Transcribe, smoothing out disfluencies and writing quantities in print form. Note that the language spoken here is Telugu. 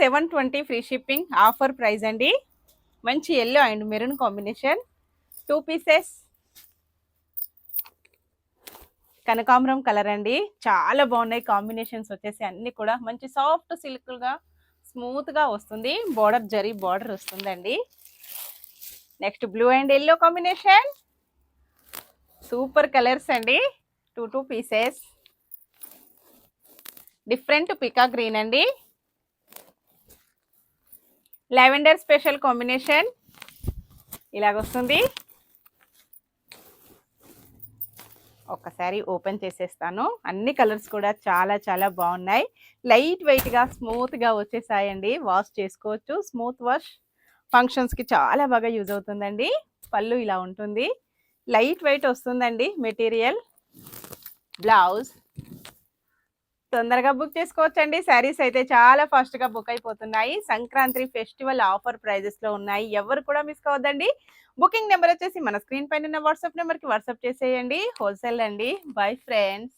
720 ఫ్రీ షిప్పింగ్ ఆఫర్ ప్రైస్ అండి. మంచి yellow and maroon combination, 2 pieces. కనకాంబరం కలర్ అండి, చాలా బాగున్నాయి కాంబినేషన్స్ వచ్చేసి. అన్ని కూడా మంచి సాఫ్ట్ సిల్క్గా స్మూత్గా వస్తుంది. బార్డర్ జరీ బార్డర్ వస్తుందండి. Next blue and yellow combination, super colours అండి. 2 పీసెస్. డిఫరెంట్ పికా గ్రీన్ అండి, లావెండర్ స్పెషల్ కాంబినేషన్ ఇలాగొస్తుంది. ఒక్కసారి ఓపెన్ చేసేస్తాను. అన్ని కలర్స్ కూడా చాలా చాలా బాగున్నాయి. లైట్ వెయిట్గా స్మూత్గా వచ్చేసాయండి. వాష్ చేసుకోవచ్చు, స్మూత్ వాష్. ఫంక్షన్స్కి చాలా బాగా యూజ్ అవుతుందండి. పళ్ళు ఇలా ఉంటుంది, లైట్ వెయిట్ వస్తుందండి మెటీరియల్. బ్లౌజ్ తొందరగా బుక్ చేసుకోవచ్చండి. శారీస్ అయితే చాలా ఫాస్ట్గా బుక్ అయిపోతున్నాయి. సంక్రాంతి ఫెస్టివల్ ఆఫర్ ప్రైజెస్లో ఉన్నాయి, ఎవరు కూడా మిస్ కావద్దండి. బుకింగ్ నెంబర్ వచ్చేసి మన స్క్రీన్ పైన ఉన్న వాట్సాప్ నెంబర్కి వాట్సాప్ చేసేయండి. హోల్సేల్ అండి. Bye friends.